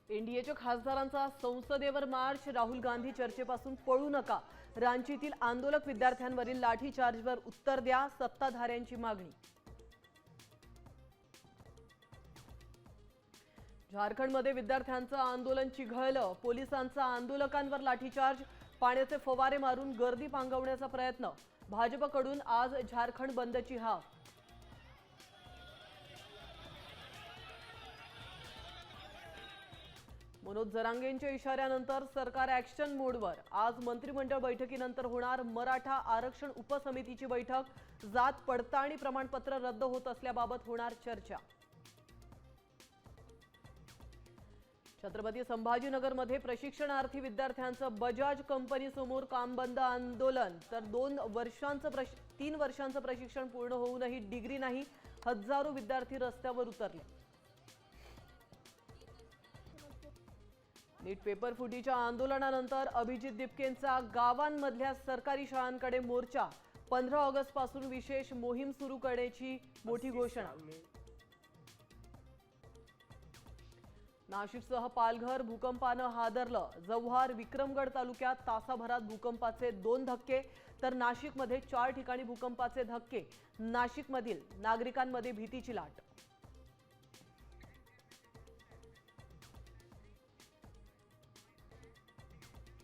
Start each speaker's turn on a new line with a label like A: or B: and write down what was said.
A: एनडीएच्या खासदारांचा संसदेवर मार्च, राहुल गांधी चर्चेपासून पळू नका, रांचीतील आंदोलक विद्यार्थ्यांवरील लाठीचार्जवर उत्तर द्या, सत्ताधाऱ्यांची मागणी। झारखंडमध्ये विद्यार्थ्यांचं आंदोलन चिघळलं, पोलिसांचा आंदोलकांवर लाठीचार्ज, पाण्याचे फवारे मारून गर्दी पांगवण्याचा प्रयत्न, भाजपकडून आज झारखंड बंदची हाक। मनोज जरांगेंच्या इशाऱ्यानंतर सरकार ॲक्शन मोडवर, आज मंत्रिमंडळ बैठकीनंतर होणार मराठा आरक्षण उपसमितीची बैठक, जात पडताळणी प्रमाणपत्र रद्द होत असल्याबाबत होणार चर्चा। छत्रपती संभाजीनगरमध्ये प्रशिक्षणार्थी विद्यार्थ्यांचं बजाज कंपनीसमोर काम बंद आंदोलन, तर 3 वर्षांचं प्रशिक्षण पूर्ण होऊनही डिग्री नाही, हजारो विद्यार्थी रस्त्यावर उतरले। नीट पेपर फुटीच्या आंदोलनानंतर अभिजित दिपकेंचा गावांमधल्या सरकारी शाळांकडे मोर्चा, 15 ऑगस्ट पासून विशेष मोहीम सुरू करण्याची मोठी घोषणा। नाशिकसह पालघर भूकंपानं हादरलं, जव्हार विक्रमगड तालुक्यात तासाभरात भूकंपाचे 2 धक्के, तर नाशिकमध्ये 4 ठिकाणी भूकंपाचे धक्के, नाशिकमधील नागरिकांमध्ये भीतीची लाट।